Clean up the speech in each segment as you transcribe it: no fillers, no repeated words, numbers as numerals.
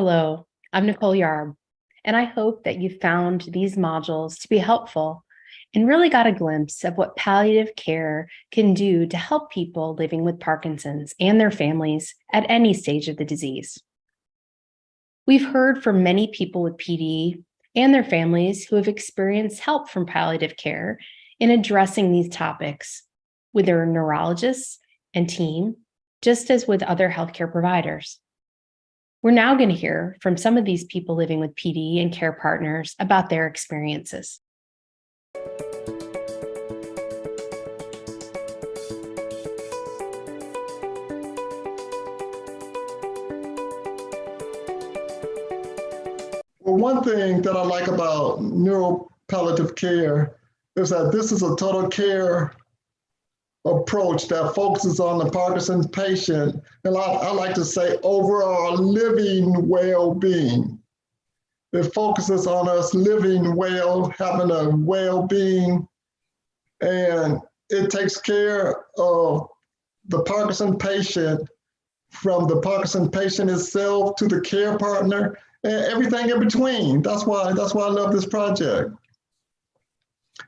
Hello, I'm Nicole Yarb, and I hope that you found these modules to be helpful and really got a glimpse of what palliative care can do to help people living with Parkinson's and their families at any stage of the disease. We've heard from many people with PD and their families who have experienced help from palliative care in addressing these topics with their neurologists and team, just as with other healthcare providers. We're now going to hear from some of these people living with PD and care partners about their experiences. Well, one thing that I like about neuropalliative care is that this is a total care approach that focuses on the Parkinson's patient, and I like to say overall living well-being. It focuses on us living well, having a well-being, and it takes care of the Parkinson patient, from the Parkinson patient itself to the care partner and everything in between. That's why I love this project.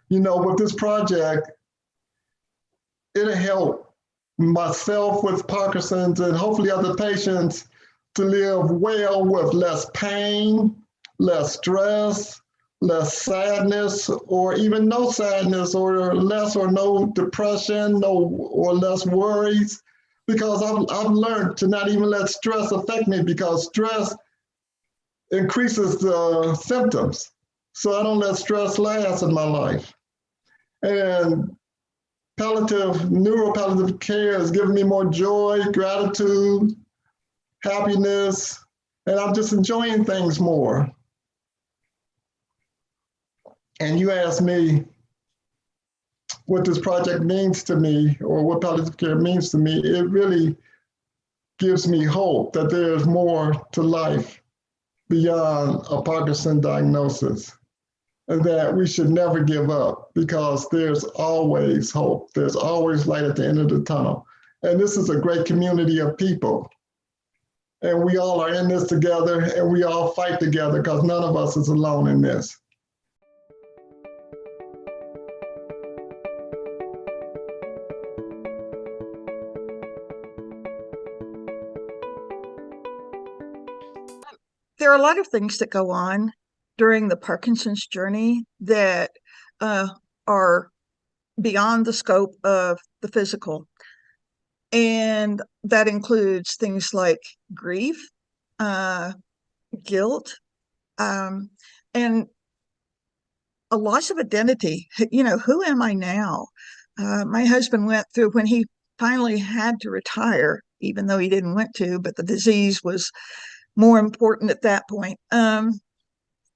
You know, with this project, it'll help myself with Parkinson's and hopefully other patients to live well with less pain, less stress, less sadness, or even no sadness, or less or no depression, or less worries. Because I've learned to not even let stress affect me, because stress increases the symptoms. So I don't let stress last in my life. And neuropalliative care has given me more joy, gratitude, happiness, and I'm just enjoying things more. And you asked me what this project means to me, or what palliative care means to me. It really gives me hope that there's more to life beyond a Parkinson diagnosis, and that we should never give up, because there's always hope. There's always light at the end of the tunnel. And this is a great community of people. And we all are in this together, and we all fight together, because none of us is alone in this. There are a lot of things that go on during the Parkinson's journey that are beyond the scope of the physical. And that includes things like grief, guilt, and a loss of identity. You know, who am I now? My husband went through, when he finally had to retire, even though he didn't want to, but the disease was more important at that point.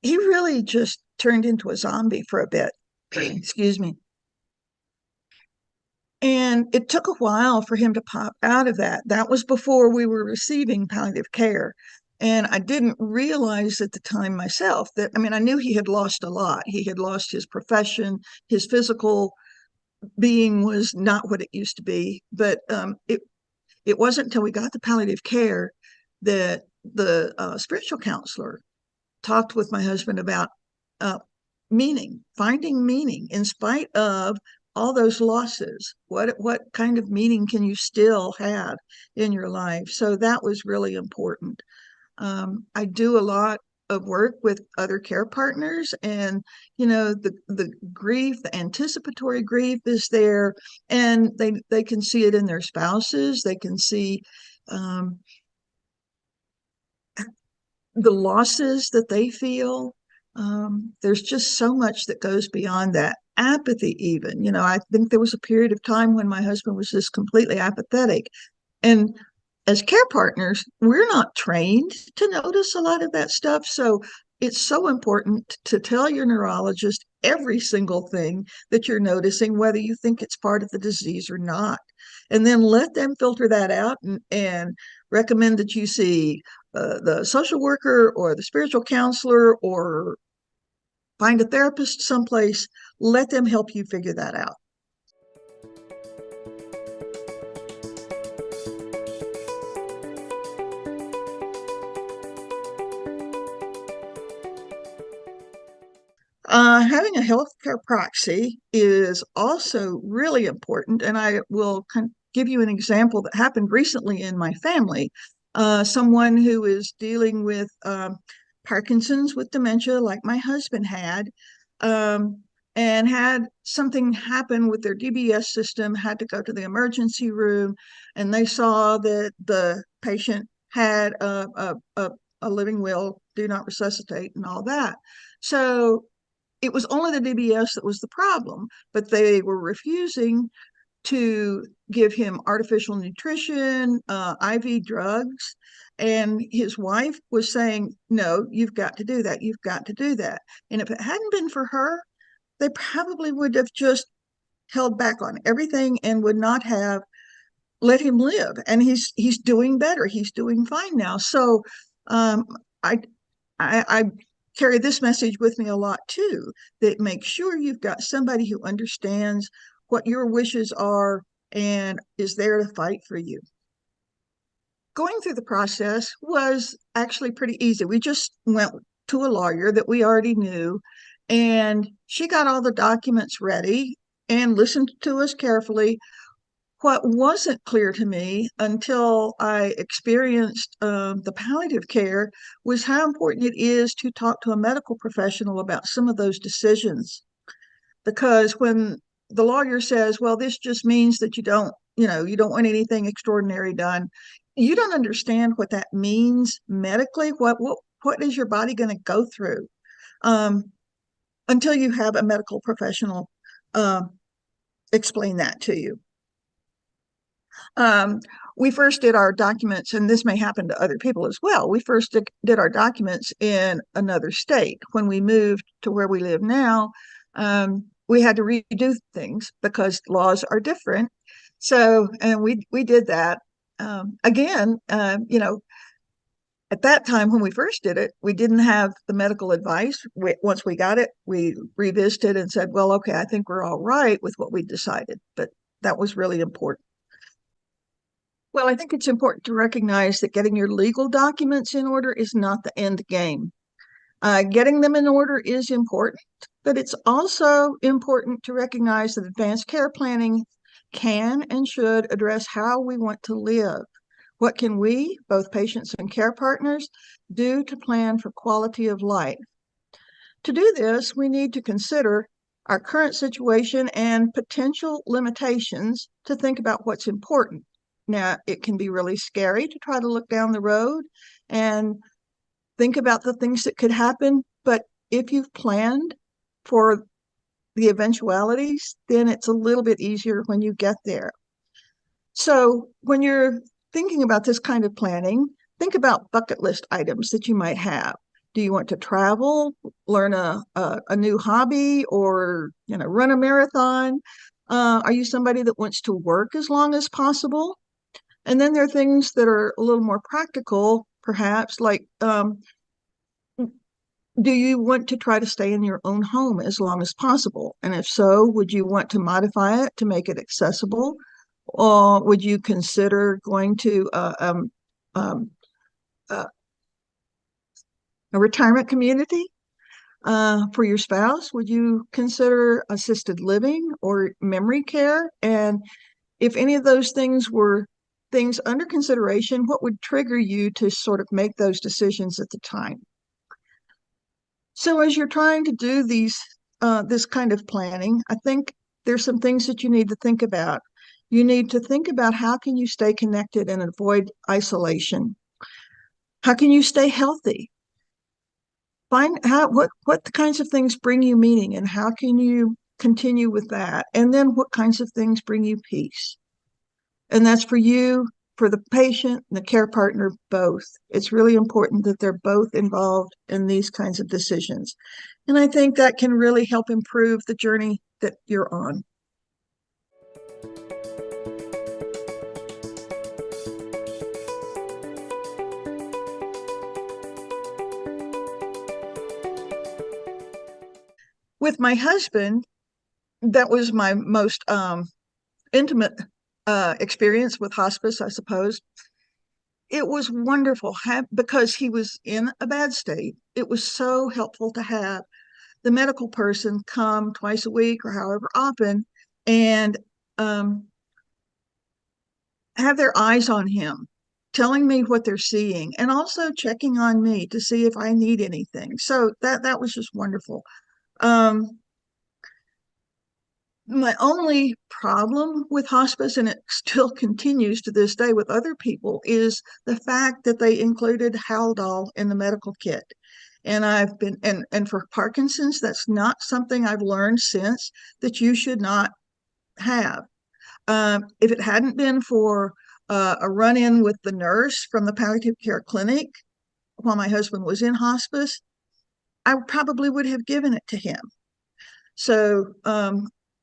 He really just turned into a zombie for a bit. Excuse me. And it took a while for him to pop out of that. That was before we were receiving palliative care. And I didn't realize at the time myself that, I mean, I knew he had lost a lot. He had lost his profession, his physical being was not what it used to be. But it wasn't until we got the palliative care that the spiritual counselor talked with my husband about meaning, finding meaning in spite of all those losses. What kind of meaning can you still have in your life? So that was really important. I do a lot of work with other care partners, and you know, the grief, the anticipatory grief is there, and they can see it in their spouses. They can see the losses that they feel. There's just so much that goes beyond that. Apathy, even. You know, I think there was a period of time when my husband was just completely apathetic. And as care partners, we're not trained to notice a lot of that stuff. So it's so important to tell your neurologist every single thing that you're noticing, whether you think it's part of the disease or not. And then let them filter that out and recommend that you see the social worker or the spiritual counselor, or find a therapist someplace. Let them help you figure that out. Having a healthcare proxy is also really important, and I will give you an example that happened recently in my family. Someone who is dealing with Parkinson's with dementia, like my husband had, um, and had something happen with their DBS system, had to go to the emergency room, and they saw that the patient had a living will, do not resuscitate, and all that. So it was only the DBS that was the problem, but they were refusing to give him artificial nutrition, IV drugs. And his wife was saying, no, you've got to do that. You've got to do that. And if it hadn't been for her, they probably would have just held back on everything and would not have let him live. And he's doing better. He's doing fine now. So um, I, I carry this message with me a lot too, that make sure you've got somebody who understands what your wishes are and is there to fight for you. Going through the process was actually pretty easy. We just went to a lawyer that we already knew, and she got all the documents ready and listened to us carefully. What wasn't clear to me until I experienced the palliative care was how important it is to talk to a medical professional about some of those decisions. Because when the lawyer says, well, this just means that you don't want anything extraordinary done, you don't understand what that means medically. What is your body going to go through um, until you have a medical professional uh, explain that to you? Um, we first did our documents, and this may happen to other people as well. We first did our documents in another state. When we moved to where we live now, we had to redo things because laws are different. So, and we did that again. At that time when we first did it, we didn't have the medical advice. Once we got it, we revisited and said, "Well, okay, I think we're all right with what we decided." But that was really important. Well, I think it's important to recognize that getting your legal documents in order is not the end game. Getting them in order is important, but it's also important to recognize that advanced care planning can and should address how we want to live. What can we, both patients and care partners, do to plan for quality of life? To do this, we need to consider our current situation and potential limitations to think about what's important. Now, it can be really scary to try to look down the road and think about the things that could happen, but if you've planned for the eventualities, then it's a little bit easier when you get there. So when you're thinking about this kind of planning, think about bucket list items that you might have. Do you want to travel, learn a new hobby, or run a marathon? Are you somebody that wants to work as long as possible? And then there are things that are a little more practical, perhaps, like do you want to try to stay in your own home as long as possible? And if so, would you want to modify it to make it accessible? Or would you consider going to uh, a retirement community for your spouse? Would you consider assisted living or memory care? And if any of those things were things under consideration, what would trigger you to sort of make those decisions at the time? So as you're trying to do this kind of planning, I think there's some things that you need to think about. You need to think about how can you stay connected and avoid isolation? How can you stay healthy? Find how what kinds of things bring you meaning and how can you continue with that? And then what kinds of things bring you peace? And that's for you, for the patient, and the care partner, both. It's really important that they're both involved in these kinds of decisions. And I think that can really help improve the journey that you're on. With my husband, that was my most intimate experience with hospice, I suppose. It was wonderful because he was in a bad state. It was so helpful to have the medical person come twice a week or however often and have their eyes on him, telling me what they're seeing, and also checking on me to see if I need anything. So that was just wonderful. My only problem with hospice, and it still continues to this day with other people, is the fact that they included Haldol in the medical kit. And I've been, and for Parkinson's, that's not something I've learned since, that you should not have. If it hadn't been for a run-in with the nurse from the palliative care clinic while my husband was in hospice, I probably would have given it to him. So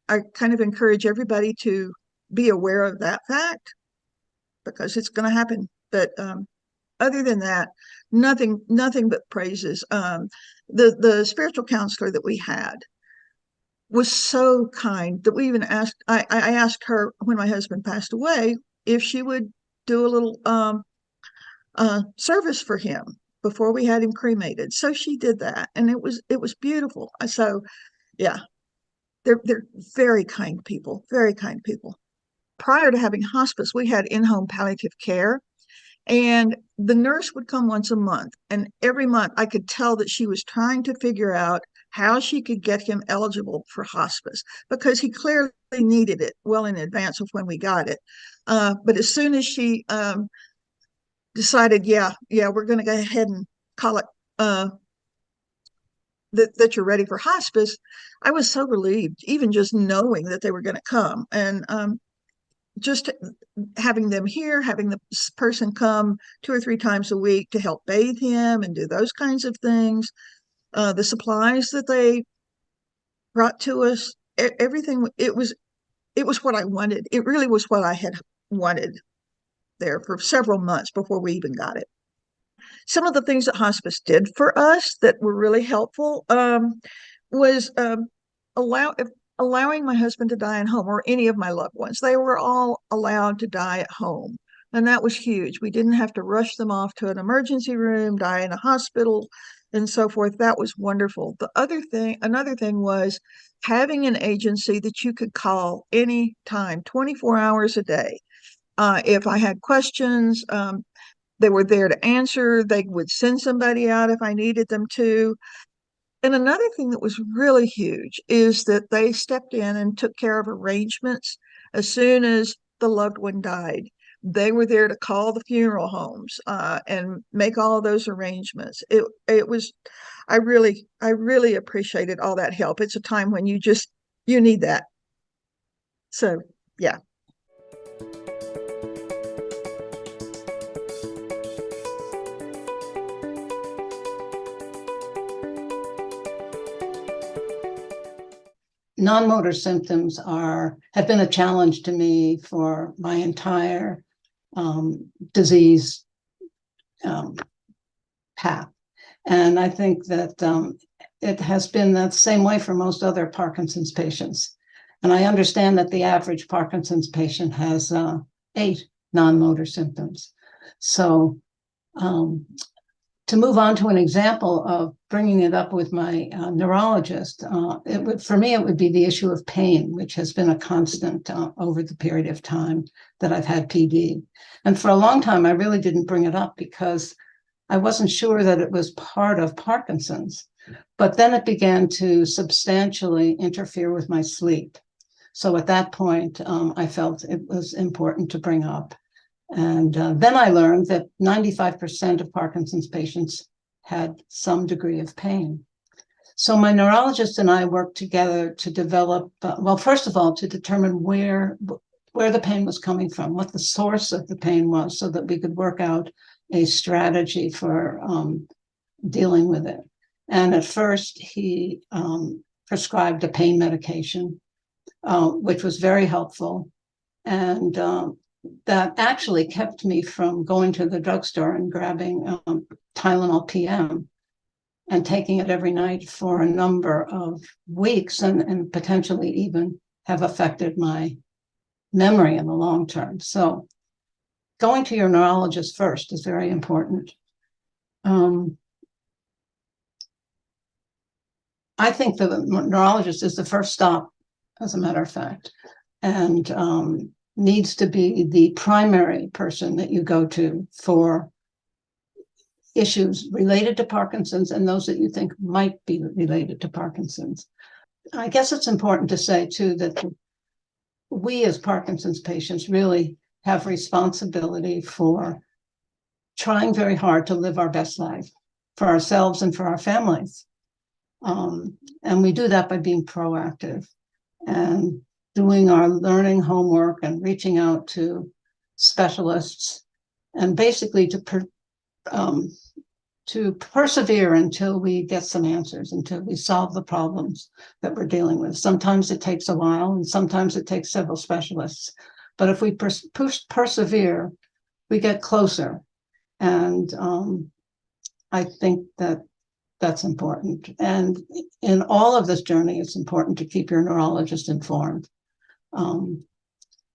I kind of encourage everybody to be aware of that fact, because it's going to happen. But other than that, nothing but praises. The spiritual counselor that we had was so kind that we even asked, I asked her when my husband passed away if she would do a little service for him before we had him cremated. So she did that, and it was beautiful. So yeah, they're very kind people, very kind people. Prior to having hospice, we had in-home palliative care, and the nurse would come once a month, and every month I could tell that she was trying to figure out how she could get him eligible for hospice, because he clearly needed it well in advance of when we got it. But as soon as she decided, yeah, we're going to go ahead and call it that you're ready for hospice, I was so relieved, even just knowing that they were going to come. And just having them here, having the person come 2 or 3 times a week to help bathe him and do those kinds of things, the supplies that they brought to us, everything, it was what I wanted. It really was what I had wanted there for several months before we even got it. Some of the things that hospice did for us that were really helpful was allowing my husband to die at home, or any of my loved ones. They were all allowed to die at home. And that was huge. We didn't have to rush them off to an emergency room, die in a hospital, and so forth. That was wonderful. Another thing was having an agency that you could call any time, 24 hours a day. If I had questions, they were there to answer. They would send somebody out if I needed them to. And another thing that was really huge is that they stepped in and took care of arrangements as soon as the loved one died. They were there to call the funeral homes and make all of those arrangements. It was, I really appreciated all that help. It's a time when you need that. So yeah. Non-motor symptoms have been a challenge to me for my entire disease path. And I think that it has been that same way for most other Parkinson's patients. And I understand that the average Parkinson's patient has 8 non-motor symptoms. So to move on to an example of bringing it up with my neurologist, for me, it would be the issue of pain, which has been a constant over the period of time that I've had PD. And for a long time, I really didn't bring it up because I wasn't sure that it was part of Parkinson's. But then it began to substantially interfere with my sleep. So at that point, I felt it was important to bring up. And then I learned that 95% of Parkinson's patients had some degree of pain. So my neurologist and I worked together to develop, first of all, to determine where the pain was coming from, what the source of the pain was, so that we could work out a strategy for dealing with it. And at first, he prescribed a pain medication, which was very helpful. And that actually kept me from going to the drugstore and grabbing Tylenol PM and taking it every night for a number of weeks, and potentially even have affected my memory in the long term. So going to your neurologist first is very important. I think the neurologist is the first stop, as a matter of fact, and needs to be the primary person that you go to for issues related to Parkinson's and those that you think might be related to Parkinson's. I guess it's important to say, too, that we as Parkinson's patients really have responsibility for trying very hard to live our best life for ourselves and for our families. And we do that by being proactive and doing our learning homework and reaching out to specialists, and basically to persevere until we get some answers, until we solve the problems that we're dealing with. Sometimes it takes a while, and sometimes it takes several specialists. But if we persevere, we get closer. And I think that that's important. And in all of this journey, it's important to keep your neurologist informed.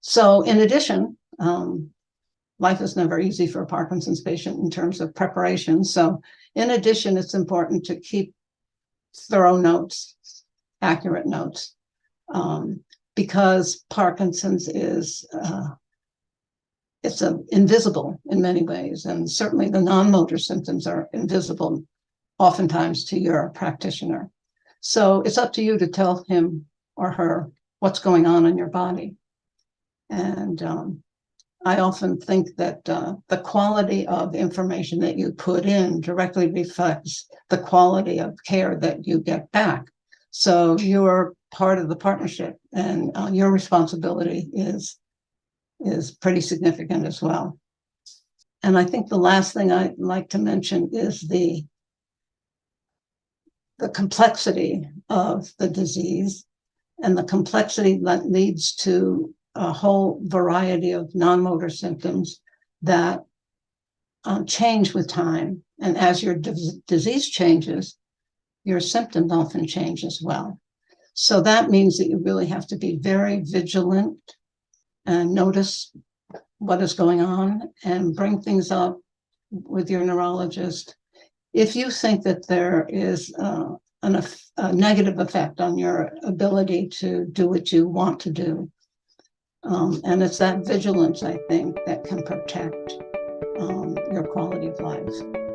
So in addition, life is never easy for a Parkinson's patient in terms of preparation. So in addition, it's important to keep thorough notes, accurate notes, because Parkinson's is it's invisible in many ways. And certainly the non-motor symptoms are invisible oftentimes to your practitioner. So it's up to you to tell him or her what's going on in your body. And I often think that the quality of information that you put in directly reflects the quality of care that you get back. So you're part of the partnership, and your responsibility is pretty significant as well. And I think the last thing I'd like to mention is the complexity of the disease, and the complexity that leads to a whole variety of non-motor symptoms that change with time. And as your disease changes, your symptoms often change as well. So that means that you really have to be very vigilant and notice what is going on and bring things up with your neurologist. If you think that there is a negative effect on your ability to do what you want to do, and it's that vigilance, I think, that can protect your quality of life.